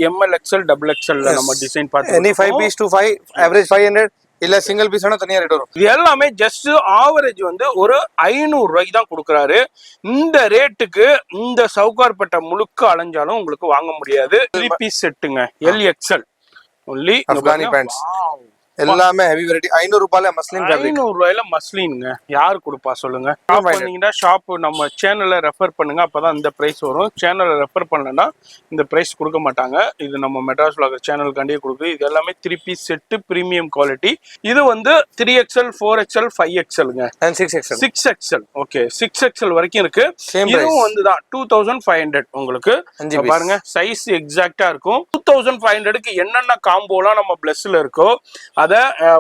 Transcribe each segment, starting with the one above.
M L XL double XL நம்ம design பார்த்து any 5 piece to 5 average 500 இல்ல சிங்கிள் பீஸ் ஆனா தனியா ரேட் வரும். இது எல்லாமே ஜஸ்ட் ஆவரேஜ் வந்து ஒரு 500 ரூபாய்க்கு தான் கொடுக்குறாரு. இந்த ரேட்டுக்கு இந்த சவுகார்பேட்டை முழுக்க அலைஞ்சாலும் உங்களுக்கு வாங்க முடியாது. 3 பீஸ் செட்டுங்க எல்எக்ஸ்எல் ஒன்லி அஃப்கானி பேண்ட்ஸ் எல்லாமே ஹெவி வெரைட்டி. 500 ரூபாயில மஸ்லின் ஃபேப்ரிக். 500 ரூபாயில மஸ்லின்ங்க யார் கொடுப்பா சொல்லுங்க. ஷாப் வந்தீங்கன்னா ஷாப் நம்ம சேனலை ரெஃபர் பண்ணுங்க, அப்பதான் இந்த பிரைஸ் வரும். சேனலை ரெஃபர் பண்ணலன்னா இந்த பிரைஸ் கொடுக்க மாட்டாங்க. இது நம்ம மெட்ராஸ் vlogger சேனலுக்காண்டியே கொடுக்குது. இது எல்லாமே 3 பீஸ் செட்டு பிரீமியம் குவாலிட்டி. இது வந்து 3XL 4XL 5XLங்க and 6XL 6XL. Okay 6XL வரைக்கும் இருக்கு. இதுவும் வந்து தான் 2500 உங்களுக்கு பாருங்க. சைஸ் எக்ஸாக்ட்டா இருக்கும். 2500க்கு என்னென்ன காம்போலாம் நம்ம பிளஸ்ல இருக்கோ அத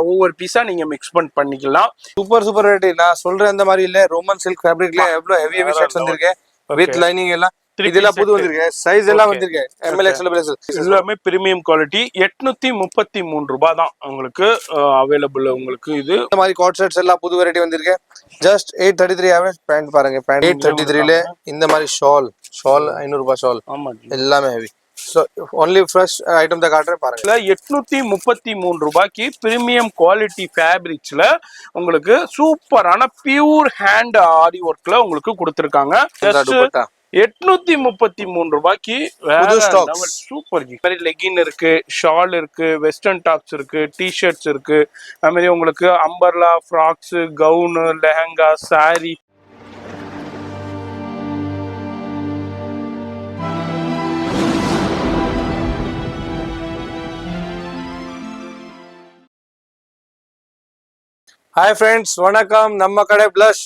ஒவ்வொரு பீஸா நீங்க மிக்ஸ் பண்ணிக்கலாம். Super rate. நான் சொல்றேன் அந்த மாதிரி இல்ல. ரோமன் சில்க் ஃபேப்ரிக்ல எவ்வளவு ஹெவி ஷர்ட்ஸ் வந்திருக்கு வித் லைனிங் எல்லாம். இதெல்லாம் புது வந்திருக்கு. சைஸ் எல்லாம் வந்திருக்கு. எம்எல் எக்ஸ்எல் எல்லாமே பிரீமியம் குவாலிட்டி. 833 ரூபாய் தான் உங்களுக்கு அவைலபிள். உங்களுக்கு இது இந்த மாதிரி காட் செட்ஸ் எல்லாம் புது வெரைட்டி வந்திருக்கு. Just 833 average. பேண்ட் பாருங்க. பேண்ட் 833ல இந்த மாதிரி ஷால் 500 ரூபாய் ஷால். ஆமா எல்லாமே heavy. So only fresh item தான் காட்றேன் பாருங்க. 833 ரூபாய்க்கு பிரீமியம் குவாலிட்டி ஃபேப்ரிக்ஸ்ல உங்களுக்கு சூப்பரான பியூர் ஹேண்ட் ஆரி ஒர்க்ல உங்களுக்கு கொடுத்திருக்காங்க. 833 ரூபாய்க்கு சூப்பர். லெகின் இருக்கு, ஷால் இருக்கு, வெஸ்டர்ன் டாப்ஸ் இருக்கு, டிஷர்ட்ஸ் இருக்கு. அது மாதிரி உங்களுக்கு umbrella, frocks, gown, lehenga, sari. Hi friends, வணக்கம். நம்ம கடை Blush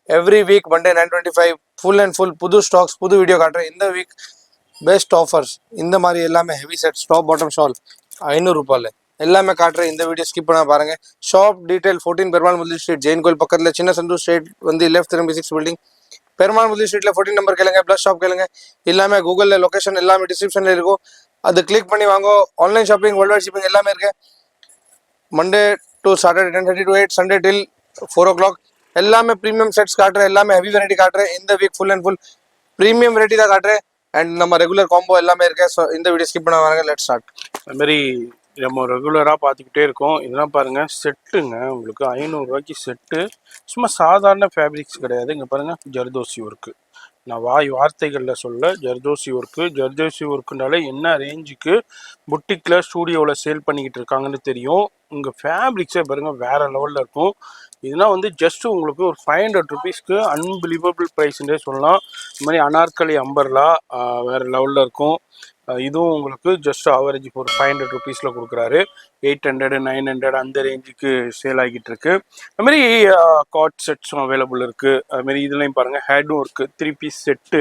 every week Monday 9:25 full and full புது ஸ்டாக்ஸ் புது வீடியோ காட்டுறேன். இந்த வீக் பெஸ்ட் ஆஃபர்ஸ் இந்த மாதிரி எல்லாமே heavy set top bottom shawl 500 ரூபாயில எல்லாமே காட்டுறேன். இந்த வீடியோ ஸ்கிப் பண்ண பாருங்க. ஷாப் டீடைல் 14 பெருமாள் முதலி ஸ்ட்ரீட், ஜெயின் கோயில் பக்கத்துல சின்ன சந்து ஸ்ட்ரீட் வந்து லெஃப்ட் 36 பில்டிங். பெருமாள் முதலி ஸ்ட்ரீட்ல 14 நம்பர் கேளுங்க. Blush ஷாப் கேளுங்க. எல்லாமே கூகுள்ல லொகேஷன் எல்லாமே டிஸ்கிரிப்ஷன்ல இருக்கும். அது கிளிக் பண்ணி வாங்க. Online shopping, world wide shipping எல்லாமே இருக்கு. Monday to Saturday 10:30 to 8, Sunday till 4 o'clock. எல்லாமே பிரீமியம் செட்ஸ் காட்டுறேன். எல்லாமே ஹெவி வெரைட்டி காட்டுறேன். இந்த week full and full premium variety தான் காட்டுறேன். அண்ட் நம்ம ரெகுலர் காம்போ எல்லாமே இருக்கு. ஸோ இந்த வீடியோ ஸ்கிப் பண்ண வாங்க. Let's start. அது மாதிரி நம்ம ரெகுலராக பார்த்துக்கிட்டே இருக்கோம். இதெல்லாம் பாருங்க செட்டுங்க உங்களுக்கு 500 ரூபாய்க்கு செட்டு. சும்மா சாதாரண ஃபேப்ரிக்ஸ் கிடையாது. இங்கே பாருங்க ஜர்தோசி ஒர்க்கு. நான் வார்த்தைகளில் சொல்ல ஜர்தோசி ஒர்க்கு. ஜர்தோசி ஒர்க்குனால என்ன ரேஞ்சுக்கு புட்டிக்கில் ஸ்டூடியோவில் சேல் பண்ணிக்கிட்டு இருக்காங்கன்னு தெரியும். உங்கள் ஃபேப்ரிக்ஸே பாருங்கள் வேறு லெவலில் இருக்கும். இதெல்லாம் வந்து ஜஸ்ட் உங்களுக்கு ஒரு 500 ருபீஸ்க்கு அன்பிலீவபிள் ப்ரைஸ்ன்றே சொல்லலாம். இந்த மாதிரி அனார்கலி அம்பர்லா வேறு லெவலில் இருக்கும். இதுவும் உங்களுக்கு ஜஸ்ட் ஆவரேஜ் இப்போ ஒரு 500 ருபீஸில் கொடுக்குறாரு. 800 900 அந்த ரேஞ்சுக்கு சேல் ஆகிட்டு இருக்கு. அதுமாரி காட் செட்ஸும் அவைலபிள் இருக்குது. அதுமாரி இதுலையும் பாருங்கள் ஹேடும் இருக்குது. 3 பீஸ் செட்டு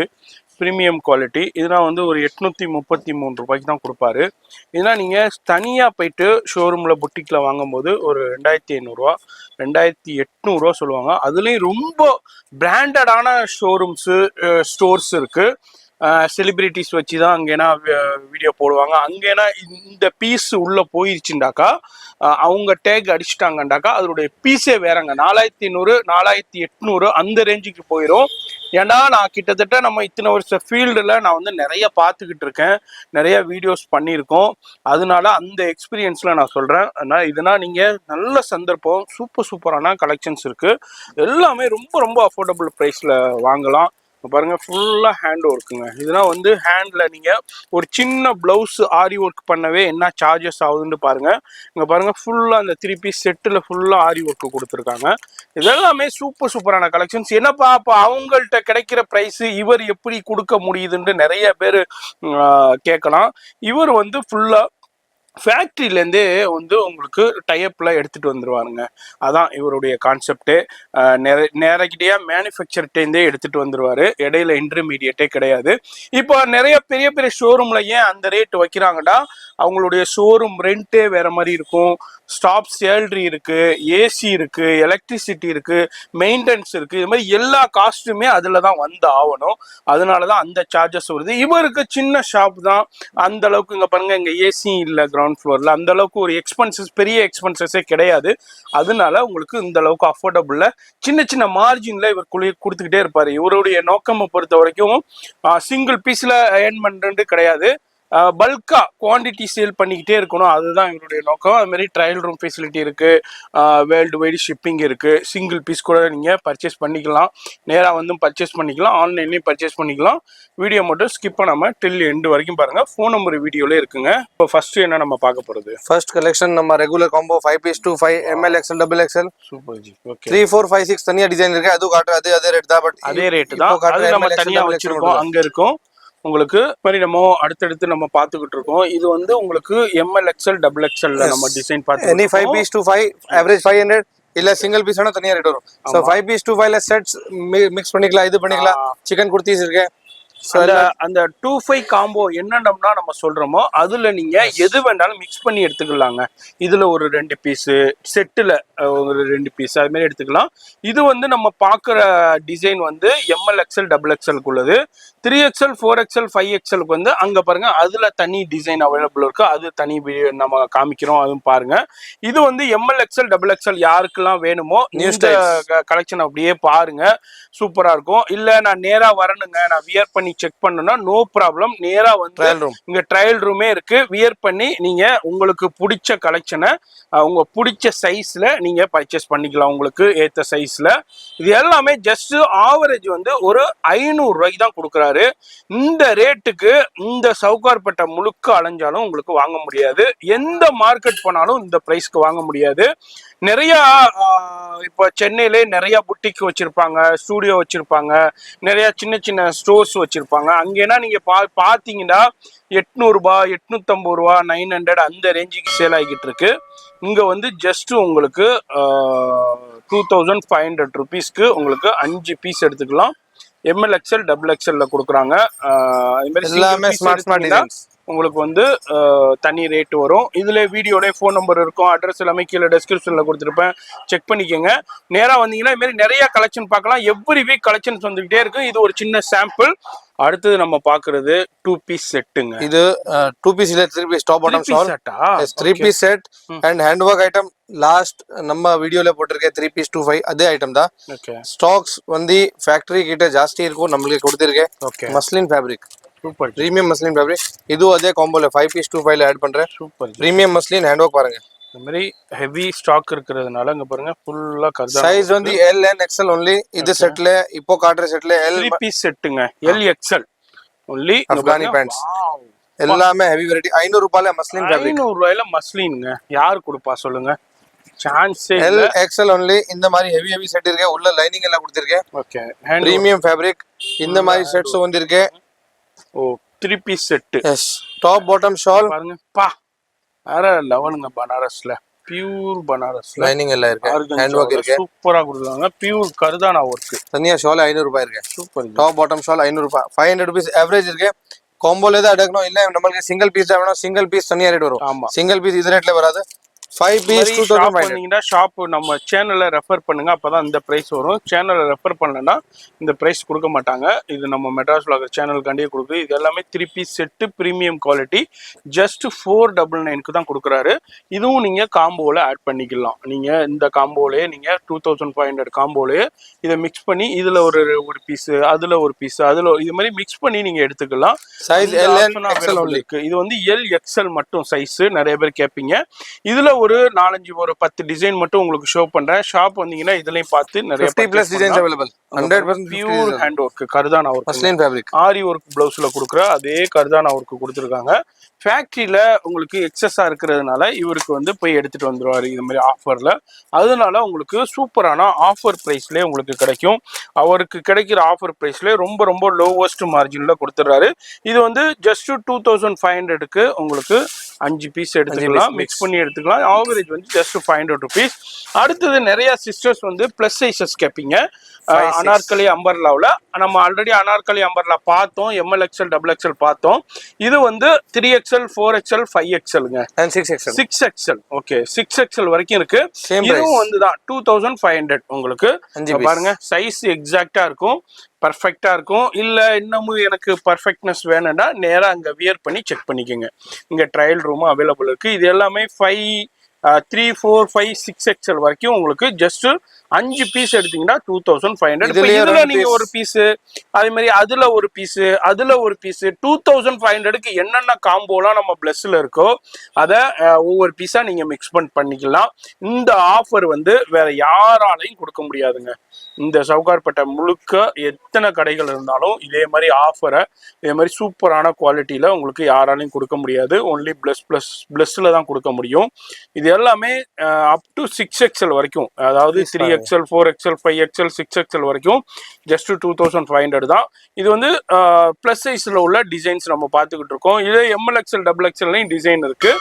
ப்ரீமியம் குவாலிட்டி. இதெல்லாம் வந்து ஒரு 833 ரூபாய்க்கு தான் கொடுப்பாரு. இதெல்லாம் நீங்கள் தனியாக போயிட்டு ஷோரூமில் புட்டிக்கில் வாங்கும்போது ஒரு 2500 2800 சொல்லுவாங்க. அதுலேயும் ரொம்ப பிராண்டடான ஷோரூம்ஸு ஸ்டோர்ஸ் இருக்குது. செலிபிரிட்டிஸ் வச்சு தான் அங்கேனா வீடியோ போடுவாங்க. அங்கேனா இந்த பீஸ் உள்ளே போயிடுச்சுண்டாக்கா அவங்க டேக் அடிச்சுட்டாங்கண்டாக்கா அதனுடைய பீஸே வேறங்க. 4500 4800 அந்த ரேஞ்சுக்கு போயிடும். ஏன்னா நான் கிட்டத்தட்ட நம்ம இத்தனை வருஷம் ஃபீல்டில் நான் வந்து நிறைய பார்த்துக்கிட்டு இருக்கேன், நிறைய வீடியோஸ் பண்ணியிருக்கோம். அதனால அந்த எக்ஸ்பீரியன்ஸில் நான் சொல்கிறேன். அதனால் இதனால் நீங்கள் நல்ல சந்தர்ப்பம். சூப்பரான கலெக்ஷன்ஸ் இருக்குது. எல்லாமே ரொம்ப அஃபோர்டபுள் ப்ரைஸில் வாங்கலாம். பாருங்க ஃபுல்லாக ஹேண்ட் ஒர்க்குங்க. இதெல்லாம் வந்து ஹேண்டில் நீங்கள் ஒரு சின்ன ப்ளவுஸ் ஆரி ஒர்க் பண்ணவே என்ன சார்ஜஸ் ஆகுதுன்னு பாருங்கள். இங்கே பாருங்கள் ஃபுல்லாக அந்த 3 பீஸ் செட்டில் ஃபுல்லாக ஆரி ஒர்க்கு கொடுத்துருக்காங்க. இதெல்லாமே சூப்பரான கலெக்ஷன்ஸ். என்னப்பா அப்போ அவங்கள்ட்ட கிடைக்கிற ப்ரைஸு இவர் எப்படி கொடுக்க முடியுதுன்னு நிறைய பேர் கேட்கலாம். இவர் வந்து ஃபுல்லாக ஃபேக்ட்ரியிலேருந்தே வந்து உங்களுக்கு டைப்பில் எடுத்துகிட்டு வந்துடுவாருங்க. அதான் இவருடைய கான்செப்டே. நேரடியாக மேனுஃபேக்சர்ட்டேருந்தே எடுத்துகிட்டு வந்துடுவார். இடையில இன்டர்மீடியேட்டே கிடையாது. இப்போ நிறைய பெரிய ஷோரூமில் ஏன் அந்த ரேட் வைக்கிறாங்கன்னா அவங்களுடைய ஷோரூம் ரெண்ட்டே வேறு மாதிரி இருக்கும். ஸ்டாப் சேலரி இருக்குது, ஏசி இருக்குது, எலக்ட்ரிசிட்டி இருக்குது, மெயின்டெனன்ஸ் இருக்குது. இது மாதிரி எல்லா காஸ்ட்டுமே அதில் தான் வந்து ஆகணும். அதனால தான் அந்த சார்ஜஸ் வருது. இவருக்கு சின்ன ஷாப் தான். அந்த அளவுக்கு இங்கே பாருங்கள், இங்கே ஏசி இல்லை கிரவுண்ட் ஃப்ளோரில். அந்த அளவுக்கு ஒரு பெரிய எக்ஸ்பென்சஸே கிடையாது. அதனால உங்களுக்கு இந்த அளவுக்கு அஃபோர்டபுளில் சின்ன மார்ஜினில் இவர் கொடுத்துக்கிட்டே இருப்பார். இவருடைய நோக்கமை பொறுத்த வரைக்கும் சிங்கிள் பீஸில் ஏர்ன் பண்ணுறது கிடையாது. பல்கா குவான்டிட்டி சேல் பண்ணிக்கிட்டே இருக்கணும், அதுதான் எங்களுடைய நோக்கம். அது மாதிரி ட்ரையல் ரூம் ஃபெசிலிட்டி இருக்கு, வேர்ல்டு வைடு ஷிப்பிங் இருக்கு. சிங்கிள் பீஸ் கூட நீங்க பர்ச்சேஸ் பண்ணிக்கலாம், நேராக வந்து பர்ச்சேஸ் பண்ணிக்கலாம், ஆன்லைன்லேயும் பர்ச்சேஸ் பண்ணிக்கலாம். வீடியோ மட்டும் ஸ்கிப் பண்ணாம டில் எண்டு வரைக்கும் பாருங்க. ஃபோன் நம்பர் வீடியோல இருக்குங்க. இப்போ ஃபர்ஸ்ட் என்ன நம்ம பார்க்க போறது, ஃபர்ஸ்ட் கலெக்ஷன் நம்ம regular combo 5 piece 2 5 ML XL double XL super ji. Okay 3 4 5 6 தனியா டிசைன் இருக்கு, அது காட்டுற அதே ரேட் தான். பட் அதே ரேட்டு தான், அது நம்ம தனியா வச்சிருக்கோம், அங்க இருக்கும் உங்களுக்கு. மாதிரி நம்ம அடுத்தடுத்து நம்ம பார்த்துக்கிட்டு இருக்கோம். இது வந்து உங்களுக்கு ML XL double XL நம்ம டிசைன் பார்த்து எனி 5 பீஸ் 2 5 ஆவரேஜ் 500 இல்ல சிங்கிள் பீஸ் ஆனா தனியா ரேட் வரும். சோ 5 பீஸ் 2 5 ல செட்ஸ் மிக்ஸ் பண்ணிக்கலாம், இது பண்ணிக்கலாம். சிக்கன் குர்தீஸ் இருக்கு. அந்த 2-5 காம்போ என்னன்னா நம்ம சொல்றோமோ அதுல நீங்க எது வேணாலும் மிக்ஸ் பண்ணி எடுத்துக்கலாங்க. இதுல ஒரு 2 பீஸ், செட்டுல ஒரு 2 பீஸ், அது மாதிரி எடுத்துக்கலாம். இது வந்து நம்ம பாக்குற டிசைன் வந்து ML XL double XL உள்ளது. 3XL 4XL 5XL வந்து அங்க பாருங்க, அதுல தனி டிசைன் அவைலபிள் இருக்கு, அது தனி நம்ம காமிக்கிறோம், அதுவும் பாருங்க. இது வந்து ML XL double XL யாருக்கெல்லாம் வேணுமோ இந்த கலெக்ஷன் அப்படியே பாருங்க, சூப்பரா இருக்கும். இல்ல நான் நேரா வரணுங்க, நான் வியர் பண்ணி செக் பண்ணனும்னா நோ ப்ராப்ளம், நேரா வந்து இங்க ட்ரையல் ரூமே இருக்கு, வியர் பண்ணி நீங்க உங்களுக்கு பிடிச்ச கலெக்ஷனை உங்க பிடிச்ச சைஸ்ல நீங்க பர்ச்சேஸ் பண்ணிக்கலாம், உங்களுக்கு ஏத்த சைஸ்ல. இது எல்லாமே ஜஸ்ட் ஆவரேஜ் வந்து ஒரு 500 ரூபாய்க்கு தான் கொடுக்குறாரு. இந்த ரேட்டுக்கு இந்த சவுகார்பேட்டை முழுக்க அலைஞ்சாலும் உங்களுக்கு வாங்க முடியாது, எந்த மார்க்கெட் போனாலும் இந்த பிரைஸ்க்கு வாங்க முடியாது. நிறைய இப்போ சென்னையிலே நிறைய புட்டிக் வச்சிருப்பாங்க, ஸ்டூடியோ வச்சிருப்பாங்க, நிறைய சின்ன சின்ன ஸ்டோர்ஸ் வச்சிருப்பாங்க. அங்கேனா நீங்க பாத்தீங்கன்னா 800 ரூபாய் 850 ரூபா 900 அந்த ரேஞ்சுக்கு சேல் ஆகிட்டு இருக்கு. இங்க வந்து ஜஸ்ட் உங்களுக்கு 2500 ருபீஸ்க்கு உங்களுக்கு 5 பீஸ் எடுத்துக்கலாம். ML XL double XL கொடுக்குறாங்க. எல்லாமே ஸ்மார்ட் டிசைன்ஸ் உங்களுக்கு வந்து தனி ரேட் வரும். இதுல வீடியோட ஃபோன் நம்பர் இருக்கும், அட்ரஸ் எல்லாமே கீழே டெஸ்கிரிப்ஷன்ல கொடுத்துருப்பேன், செக் பண்ணிக்கோங்க. நேரா வந்தீங்கன்னா இது மாதிரி நிறைய கலெக்ஷன் பார்க்கலாம். எவ்ரி வீக் கலெக்ஷன்ஸ் வந்துகிட்டே இருக்கு. இது ஒரு சின்ன சாம்பிள். அடுத்தது நம்ம பாக்குறது 2 பீஸ் செட்டுங்க. இது 2 பீஸ் இல்ல 3 பீஸ் டாப் பாட்டம் ஷால் செட்டா. 3 piece set and hand work item. Last நம்ம வீடியோல போட்டிருக்கேன் 3 பீஸ் 2 5 அதே ஐட்டம் தான். ஓகே ஸ்டாக்ஸ் வந்து ஃபேக்டரி கிட்ட ஜாஸ்தி இருக்கும், நம்மளுக்கு கொடுத்திருக்கேன். Okay muslin fabric, super premium muslin fabric. இது அதே காம்போல 5 பீஸ் 2 5 ல ஆட் பண்றேன். Super premium muslin hand work பாருங்க. இந்த மாதிரி ஹெவி ஸ்டாக் இருக்கிறதுனால இங்க பாருங்க ஃபுல்லா கர்தான். சைஸ் வந்து L and XL only. இது செட்ல இப்போ காட்ற செட்ல L 3 பீஸ் செட்டுங்க, L XL only. Afghani pants எல்லாமே ஹெவி வெரைட்டி. 500 ரூபாயில மஸ்லின் ஃபேப்ரிக். 500 ரூபாயில மஸ்லின்ங்க, யார் கொடுப்பா சொல்லுங்க, சான்ஸே L XL only. இந்த மாதிரி ஹெவி செட் இருக்கு, உள்ள லைனிங் எல்லாம் கொடுத்திருக்கேன். Okay premium fabric. இந்த மாதிரி செட்ஸ் வந்திருக்கு. Oh 3 piece set. Yes top bottom shawl பாருங்க பா, வேற லெவலுங்க. பனாரஸ்ல பியூர் பனாரஸ் லைனிங் எல்லாம் இருக்கு, ஹேண்ட் வொர்க் இருக்கு, சூப்பரா கொடுத்தாங்க. பியூர் கர்தானா ஒர்க். தனியா ஷால் 500 ரூபாய் இருக்கு. சூப்பர். டாப் பாட்டம் ஷால் 500 ரூபாய். 500 ரூபீஸ் ஆவரேஜ் இருக்கு. காம்போல தான் எடுக்கணும், இல்ல நம்மளுக்கு சிங்கிள் பீஸ் தான் வேணும், சிங்கிள் பீஸ் தனியா ரேட் வரும். ஆமா, சிங்கிள் பீஸ் இது ரேட்ல வராது. 5 பீஸ் 2500. ஷாப் நம்ம சேனலை ரெஃபர் பண்ணுங்க, அப்பதான் இந்த பிரைஸ் வரும். சேனலை ரெஃபர் பண்ணலன்னா இந்த பிரைஸ் கொடுக்க மாட்டாங்க. இது நம்ம மெட்ராஸ் விலாகர் சேனலுக்காண்டியே கொடுக்குது. இது எல்லாமே 3 piece set, premium quality. Just 499க்கு தான் கொடுக்குறாரு. இதுவும் நீங்க காம்போல ஆட் பண்ணிக்கலாம். நீங்க இந்த காம்போலயே நீங்க 2500 காம்போலயே இதை மிக்ஸ் பண்ணி இதுல ஒரு பீஸ், அதுல ஒரு பீஸ், அதுல இது மாதிரி மிக்ஸ் பண்ணி நீங்க எடுத்துக்கலாம். Size L and XL only. இது வந்து L XL மட்டும் சைஸ், நிறைய பேர் கேட்பீங்க. இதுல ஒரு 4-5 ஒரு 10 டிசைன் மட்டும் உங்களுக்கு ஷோ பண்றேன். ஷாப் வந்தீங்கன்னா இதுலயும் பார்த்து நிறைய 50+ designs available. 100% pure hand work கர்தானா work, muslin fabric. Aari work ப்ளவுஸ்ல கொடுக்குற அதே கர்தானா ஒர்க் கொடுத்துருக்காங்க. ஃபேக்டரியில உங்களுக்கு எக்ஸஸா இருக்கிறதுனால இவருக்கு வந்து போய் எடுத்துட்டு வந்துருவாரு இது மாதிரி ஆஃபர்ல. அதனால உங்களுக்கு சூப்பரான ஆஃபர் பிரைஸ்லேயே உங்களுக்கு கிடைக்கும். அவருக்கு கிடைக்கிற ஆஃபர் பிரைஸ்ல ரொம்ப ரொம்ப லோவஸ்ட் மார்ஜின்ல கொடுத்துட்றாரு. இது வந்து ஜஸ்ட் 2500க்கு உங்களுக்கு 5 பீஸ் எடுத்துக்கலாம், மிக்ஸ் பண்ணி எடுத்துக்கலாம். ஆவரேஜ் வந்து ஜஸ்ட் 500 ருபீஸ். அடுத்தது நிறைய சிஸ்டர்ஸ் வந்து பிளஸ் சைஸஸ் கேட்பீங்க. அனார்கலி அம்பர்லாவில் நம்ம ஆல்ரெடி அனார்கலி அம்பர்லா பார்த்தோம், ML XL double XL பார்த்தோம். இது வந்து 3XL 4XL 5XLங்க and 6XL 6XL. Okay 6XL வரைக்கும் இருக்கு. இதுவும் வந்து தான் 2500 உங்களுக்கு. பாருங்க சைஸ் எக்ஸாக்டா இருக்கும், பர்ஃபெக்டா இருக்கும். இல்ல இன்னமும் எனக்கு பர்ஃபெக்ட்னஸ் வேணும்னா நேரா அங்க வியர் பண்ணி செக் பண்ணிக்கோங்க. இங்க ட்ரையல் ரூம் அவைலபிள் இருக்கு. இது எல்லாமே 5 3, 4, 5, 6XL வரைக்கும் உங்களுக்கு ஜஸ்ட் 5 பீஸ் எடுத்தீங்கன்னா 2500. இப்போ இதுல நீங்க ஒரு பீஸ், அதே மாதிரி அதுல ஒரு பீஸ், அதுல ஒரு பீஸ், 2500க்கு என்னென்ன காம்போலாம் நம்ம பிளஸ்ல இருக்கோ அதை ஒவ்வொரு பீஸா நீங்க மிக்ஸ் பண்ணிக்கலாம். இந்த ஆஃபர் வந்து வேற யாராலையும் கொடுக்க முடியாதுங்க. இந்த சவுகார்பேட்டை முழுக்க எத்தனை கடைகள் இருந்தாலும் இதே மாதிரி ஆஃபரை இதே மாதிரி சூப்பரான குவாலிட்டியில உங்களுக்கு யாராலையும் கொடுக்க முடியாது. ஒன்லி பிளஸ்ல தான் கொடுக்க முடியும். இது எல்லாமே அப் டு 6XL வரைக்கும், அதாவது 3XL, 4XL, 5XL, 6XL வரைக்கும் ஜஸ்ட் 2500 தான். இது வந்து பிளஸ் சைஸ்ல உள்ள டிசைன்ஸ் நம்ம பார்த்துக்கிட்டு இருக்கோம். இது MLXL, XXLலையும் டிசைன் இருக்கு.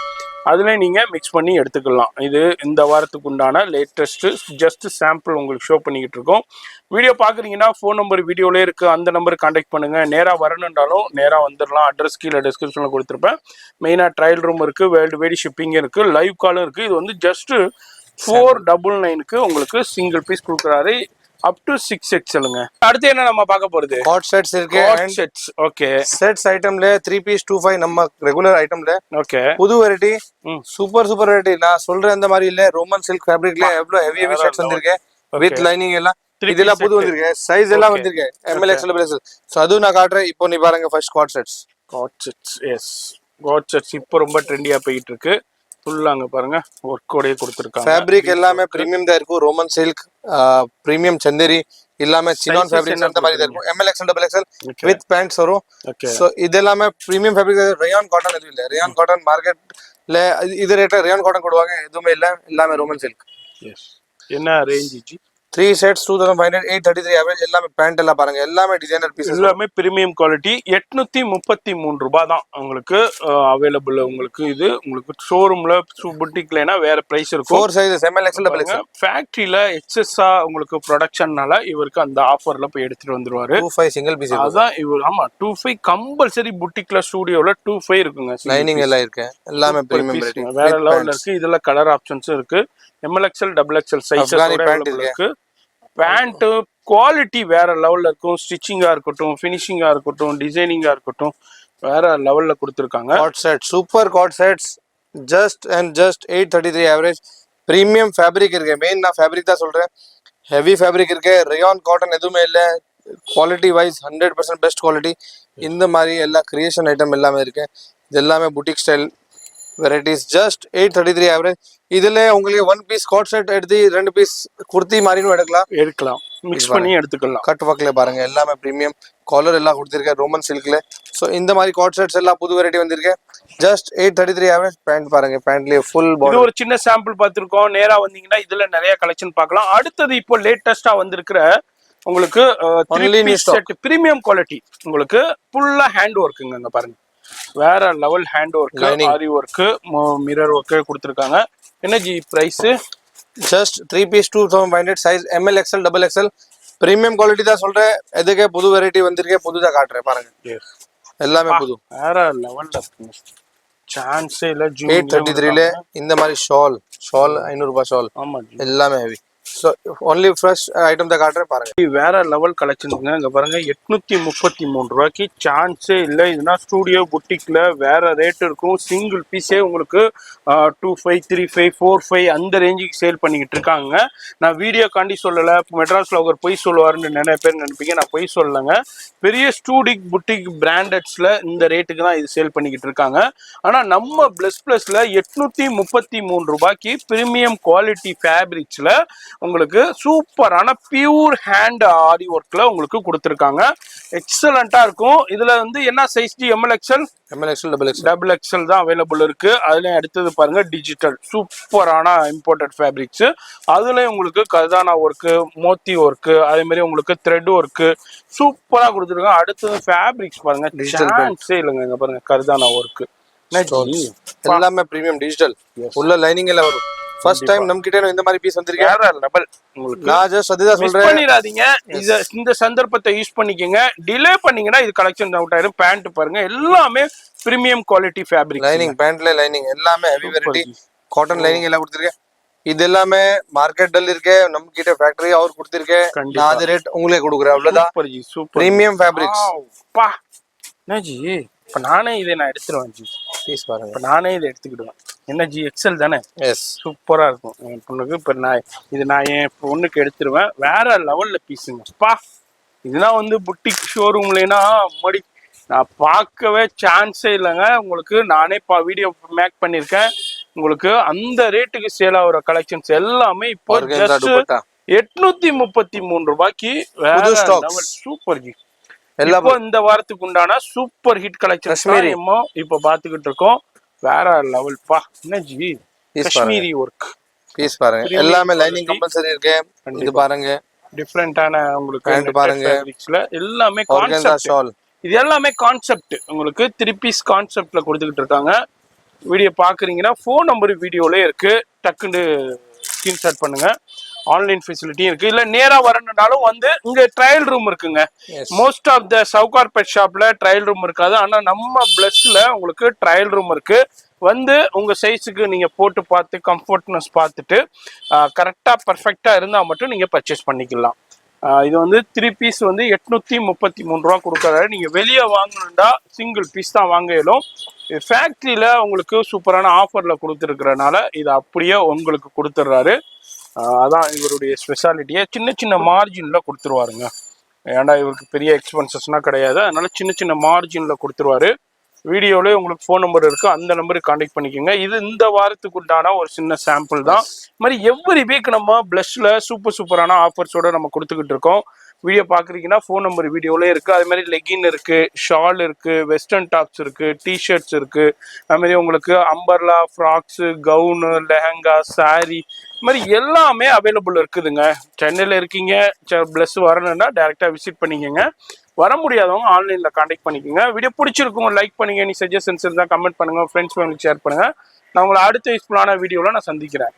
அதுல நீங்க மிக்ஸ் பண்ணி எடுத்துக்கலாம். இது இந்த வாரத்துக்கு உண்டான லேட்டஸ்ட் ஜஸ்ட் சாம்பிள் உங்களுக்கு ஷோ பண்ணிக்கிட்டு இருக்கோம். வீடியோ பாக்குறீங்கன்னா ஃபோன் நம்பர் வீடியோலே இருக்கு, அந்த நம்பருக்கு கான்டாக்ட் பண்ணுங்க. நேரா வரணுன்றாலும் நேரா வந்துடலாம். அட்ரஸ் கீழே டிஸ்கிரிப்ஷன்ல கொடுத்துருப்பேன். மெயினா ட்ரையல் ரூம் இருக்கு, வேர்ல்டு வைடு ஷிப்பிங் இருக்கு, லைவ் காலும் இருக்கு. இது வந்து ஜஸ்ட் 499க்கு உங்களுக்கு சிங்கிள் பீஸ் கொடுக்குறாரு. அப் டு 6XLங்க. அடுத்து என்ன நம்ம பார்க்க போறது? ஹாட் செட்ஸ் இருக்கு. Hot sets. ஓகே. செட்ஸ் ஐட்டம்ல 3 பீஸ் 25 நம்ம ரெகுலர் ஐட்டம்ல. ஓகே. புது வெரைட்டி, சூப்பர் வெரைட்டி. நான் சொல்றேன் அந்த மாதிரி இல்ல. ரோமன் சில்க் ஃபேப்ரிக்ல எவ்வளவு ஹெவி செட்ஸ் வந்திருக்கு வித் லைனிங் எல்லாம். இதெல்லாம் புது வந்திருக்கு. சைஸ் எல்லாம் வந்திருக்கு. ML, XL, XL. சோ அது நான் காட்றேன். இப்போ நீ பாருங்க first hot sets. Hot sets. Yes, hot sets இப்போ ரொம்ப ட்ரெண்டியா போயிட்டு இருக்கு. ஃபுல்லாங்க பாருங்க ஒர்க்கோடயே கொடுத்துருக்காங்க. ஃபேப்ரிக் எல்லாமே பிரீமியம் தான் இருக்கும். ரோமன் சில்க், பிரீமியம் சந்தேரி எல்லாமே சினான் ஃபேப்ரிக்ஸ் அந்த மாதிரி தான் இருக்கும். ML, XL, XXL with pants வரும். சோ இது எல்லாமே பிரீமியம் ஃபேப்ரிக். ரயான் காட்டன் எதுவும் இல்ல. ரயான் காட்டன் மார்க்கெட்ல இது ரேட்ல ரயான் காட்டன் கொடுவாங்க, எதுவுமே இல்ல. எல்லாமே ரோமன் சில்க். எஸ். என்ன ரேஞ்ச் ஜி? 3 sets 2500, 833 average. எல்லாமே பேண்ட் எல்லாம் பாருங்க, எல்லாமே டிசைனர் பீஸ், எல்லாமே பிரீமியம் குவாலிட்டி. 833 ரூபாய் தான் உங்களுக்கு அவைலபிள். உங்களுக்கு இது உங்களுக்கு ஷோரூம்ல புட்டிக்லனா வேற பிரைஸ் இருக்கும். 4 சைஸஸ் ML, XL, XXL. ஃபேக்டரியில எக்ஸஸா உங்களுக்கு ப்ரொடக்ஷன்னால இவருக்கு அந்த ஆஃபர்ல போய் எடுத்துட்டு வந்துருவாரு. 25 சிங்கிள் பீஸ். அதான் இவர். ஆமா, 25 கம்பல்சரி புட்டிக்ல ஸ்டுடியோல 25 இருக்குங்க. லைனிங் எல்லாம் இருக்கு. எல்லாமே பிரீமியம் ரேட்டிங் வேற லெவல்ல இருக்கு. இதுல கலர் ஆப்ஷன்ஸ் இருக்கு. ML, XL, XXL சைஸஸ் இருக்கு. பேண்ட் குவாலிட்டி வேற லெவல்ல இருக்கும். ஸ்டிச்சிங்கா இருக்கட்டும், ஃபினிஷிங்கா இருக்கட்டும், டிசைனிங்கா இருக்கட்டும், வேற லெவல்ல கொடுத்துருக்காங்க. Co-ord set, super co-ord sets. Just 833 average. Premium fabric இருக்கு. மெயின் நான் ஃபேப்ரிக் தான் சொல்றேன். ஹெவி ஃபேப்ரிக் இருக்கு. ரயான் காட்டன் எதுவுமே இல்லை. Quality wise 100% best quality. இந்த மாதிரி எல்லா கிரியேஷன் ஐட்டம் எல்லாமே இருக்கு. இது எல்லாமே boutique style varieties. Just 833 average. இதுல உங்களுக்கு 1 பீஸ் காட் செட் எடுத்து 2 பீஸ் குர்த்தி மாதிரியும் எடுக்கலாம். மிக்ஸ் பண்ணி எடுத்துக்கலாம். கட் ஒர்க்ல பாருங்க, எல்லாமே பிரீமியம். காலர் எல்லாம் கொடுத்திருக்கேன் ரோமன் சில்க்ல. சோ இந்த மாதிரி காட் செட்ஸ் எல்லாம் புது வெரைட்டி வந்திருக்கு. Just 833 average. பேண்ட் பாருங்க, பேண்ட்லயே ஃபுல் பாடி. இது ஒரு சின்ன சாம்பிள் பார்த்திருக்கோம். நேரா வந்தீங்கன்னா இதுல நிறைய கலெக்ஷன் பார்க்கலாம். அடுத்தது இப்போ லேட்டஸ்டா வந்திருக்கிற உங்களுக்கு 3 பீஸ் செட் பிரீமியம் குவாலிட்டி. உங்களுக்கு ஃபுல்லா ஹேண்ட் ஒர்க்குங்க. இங்க பாருங்க, வேற level hand work, aari work, mirror work கொடுத்துருக்காங்க. என்ன ji price? Just 3 piece 2500. Size ML, XL, XXL. பிரீமியம் குவாலிட்டி தான் சொல்றேன். எதுக்கே புது வெரைட்டி வந்திருக்கே, புதுதா காட்டுறேன் பாருங்க. எல்லாமே புது வேற லெவல்ல இருக்குங்க. சான்ஸே இல்ல. 833ல இந்த மாதிரி ஷால் 500 ரூபாய் ஷால். ஆமா, எல்லாமே heavy. So only fresh item தான் காட்டுறேன் பாருங்க. வேற லெவல் கலெக்ஷன்ஸ்ங்க. இங்க பாருங்க 833 ரூபாய்க்கு சான்ஸே இல்லை. இதுனா ஸ்டூடியோ புட்டிக்ல வேற ரேட் இருக்கும். சிங்கிள் பீஸே உங்களுக்கு 25, 35, 45 அந்த ரேஞ்சுக்கு சேல் பண்ணிக்கிட்டு இருக்காங்க. நான் வீடியோ காண்டி சொல்லலை. மெட்ராஸ்ல அவர் பொய் சொல்லுவாருன்னு நிறைய பேர் நினைப்பீங்க. நான் பொய் சொல்லலைங்க. பெரிய ஸ்டூடிக் புட்டிக் பிராண்டட்ஸ்ல இந்த ரேட்டுக்கு தான் இது சேல் பண்ணிக்கிட்டு இருக்காங்க. ஆனா நம்ம பிளஸ்ல 833 ரூபாய்க்கு பிரீமியம் குவாலிட்டி ஃபேப்ரிக்ஸ்ல உங்களுக்கு சூப்பரான பியூர் ஹேண்ட் ஆரி ஒர்க்ல உங்களுக்கு கொடுத்துருக்காங்க. எக்ஸலண்டா இருக்கும். இதுல வந்து என்ன சைஸ்? ML, XL, XXL தான் அவைலபிள் இருக்கு. அதுலயும் அடுத்தது பாருங்க, டிஜிட்டல் சூப்பரான இம்போர்ட்டட் ஃபேப்ரிக்ஸ். அதுலயும் உங்களுக்கு கர்தானா ஒர்க்கு, மோத்தி ஒர்க்கு, அதே மாதிரி உங்களுக்கு த்ரெட் ஒர்க்கு சூப்பரா கொடுத்துருக்காங்க. அடுத்தது ஃபேப்ரிக்ஸ் பாருங்க, சான்ஸே இல்லைங்க. இங்க பாருங்க, கர்தானா ஒர்க்கு எல்லாமே பிரீமியம் டிஜிட்டல். உள்ள லைனிங் எல்லாம் வரும். ஃபர்ஸ்ட் டைம் நம்ம கிட்ட இந்த மாதிரி பீஸ் வந்திருக்கு. வேற லெவல். உங்களுக்கு நான் ஜஸ்ட் அதுதான் சொல்றேன். பண்ணிராதீங்க. இந்த சந்தர்ப்பத்தை யூஸ் பண்ணிக்கங்க. டிலே பண்ணீங்கன்னா இது கலெக்ஷன் அவுட் ஆயிடும். பேண்ட் பாருங்க, எல்லாமே பிரீமியம் குவாலிட்டி ஃபேப்ரிக். லைனிங், பேண்ட்ல லைனிங் எல்லாமே ஹெவி வெரைட்டி. காட்டன் லைனிங் எல்லாம் கொடுத்திருக்கேன். இது எல்லாமே மார்க்கெட்ல இருக்கு. நம்ம கிட்ட ஃபேக்டரி அவர் கொடுத்திருக்கேன். நான் அது ரேட் உங்களுக்கு கொடுக்குறேன். அவ்வளவுதான். Premium fabrics. பா என்னஜி, இப்ப நானே இதை நான் எடுத்துருவேன் ஜி. பீஸ் பாருங்க. இப்ப நானே இதை எடுத்துக்கிடுவேன். என்ன ஜி எக்ஸல் தானே, எஸ் சூப்பரா இருக்கும் என் பொண்ணுக்கு. இப்ப நான் என் பொண்ணுக்கு எடுத்துருவேன். வேற லெவல்ல பீஸுங்கப்பா. இதெல்லாம் வந்து புட்டிக் ஷோரூம்லனா மடி நான் பார்க்கவே சான்ஸே இல்லைங்க. உங்களுக்கு நானே வீடியோ மேக் பண்ணியிருக்கேன். உங்களுக்கு அந்த ரேட்டுக்கு சேல் ஆகுற கலெக்ஷன்ஸ் எல்லாமே இப்போ ஜஸ்ட் 833 ரூபாய்க்கு வேற லெவல் சூப்பர் ஜி. இப்போ இந்த வாரத்துக்கு உண்டான சூப்பர் ஹிட் கலெக்ஷன் இப்போ பாத்துக்கிட்டு இருக்கோம். வேற லெவல் பா. என்ன ஜி காஷ்மீரி ஒர்க் பீஸ் பாருங்க, எல்லாமே லைனிங் கம்பல்சரி இருக்கு. இது பாருங்க டிஃபரெண்டான உங்களுக்கு பாருங்க எல்லாமே கான்செப்ட் ஷால். இது எல்லாமே கான்செப்ட் உங்களுக்கு 3 பீஸ் கான்செப்ட்ல கொடுத்துக்கிட்டு இருக்காங்க. வீடியோ பாக்குறீங்கன்னா ஃபோன் நம்பர் வீடியோல இருக்கு, டக்குன்னு ஸ்கிரீன்ஷாட் பண்ணுங்க. ஆன்லைன் ஃபெசிலிட்டியும் இருக்கு. இல்ல நேரா வரணும்னாலும் வந்து இங்க ட்ரையல் ரூம் இருக்குங்க. Most of the Sowcarpet ஷாப்ல ட்ரையல் ரூம் இருக்காது. ஆனா நம்ம பிளஸ்ல உங்களுக்கு ட்ரையல் ரூம் இருக்கு. வந்து உங்க சைஸுக்கு நீங்க போட்டு பார்த்து கம்ஃபர்ட்னஸ் பார்த்துட்டு கரெக்டா பர்ஃபெக்டா இருந்தா மட்டும் நீங்க பர்ச்சேஸ் பண்ணிக்கலாம். இது வந்து 3 பீஸ் வந்து 833 ரூபா கொடுக்கறாரு. நீங்க வெளியே வாங்கணும்டா சிங்கிள் பீஸ் தான் வாங்க இயலும். ஃபேக்டரியில உங்களுக்கு சூப்பரான ஆஃபர்ல கொடுத்துருக்கிறனால இது அப்படியே உங்களுக்கு கொடுத்துட்றாரு. அதான் இவருடைய ஸ்பெஷாலிட்டியை. சின்ன சின்ன மார்ஜின்ல கொடுத்துருவாருங்க. ஏன்னா இவருக்கு பெரிய எக்ஸ்பென்சஸ்னா கிடையாது, அதனால சின்ன சின்ன மார்ஜின்ல கொடுத்துருவாரு. வீடியோலயே உங்களுக்கு ஃபோன் நம்பர் இருக்கு, அந்த நம்பருக்கு கான்டாக்ட் பண்ணிக்கோங்க. இது இந்த வாரத்துக்கு உண்டான ஒரு சின்ன சாம்பிள் தான். இது மாதிரி எவ்ரி வீக் நம்ம பிளஸ்ல சூப்பரான ஆஃபர்ஸோட நம்ம கொடுத்துக்கிட்டு இருக்கோம். வீடியோ பாக்குறீங்கன்னா ஃபோன் நம்பர் வீடியோல இருக்கு. அது மாதிரி லெகின் இருக்கு, ஷால் இருக்கு, வெஸ்டர்ன் டாப்ஸ் இருக்கு, டிஷர்ட்ஸ் இருக்கு. அது மாதிரி உங்களுக்கு umbrella, frocks, gown, lehenga, sari, இது மாதிரி எல்லாமே அவைலபிள் இருக்குதுங்க. சென்னையில இருக்கீங்க, பிளஸ் வரணும்னா டைரக்டா விசிட் பண்ணிக்கோங்க. வர முடியாதவங்க ஆன்லைன்ல கான்டாக்ட் பண்ணிக்கோங்க. வீடியோ பிடிச்சிருக்கும் லைக் பண்ணுங்க. நீ சஜஷன்ஸ் இருந்தால் கமெண்ட் பண்ணுங்க, ஃப்ரெண்ட்ஸ் ஃபேமிலிக்கு ஷேர் பண்ணுங்க. நான் உங்களை அடுத்த யூஸ்ஃபுல்லான வீடியோவில் நான் சந்திக்கிறேன்.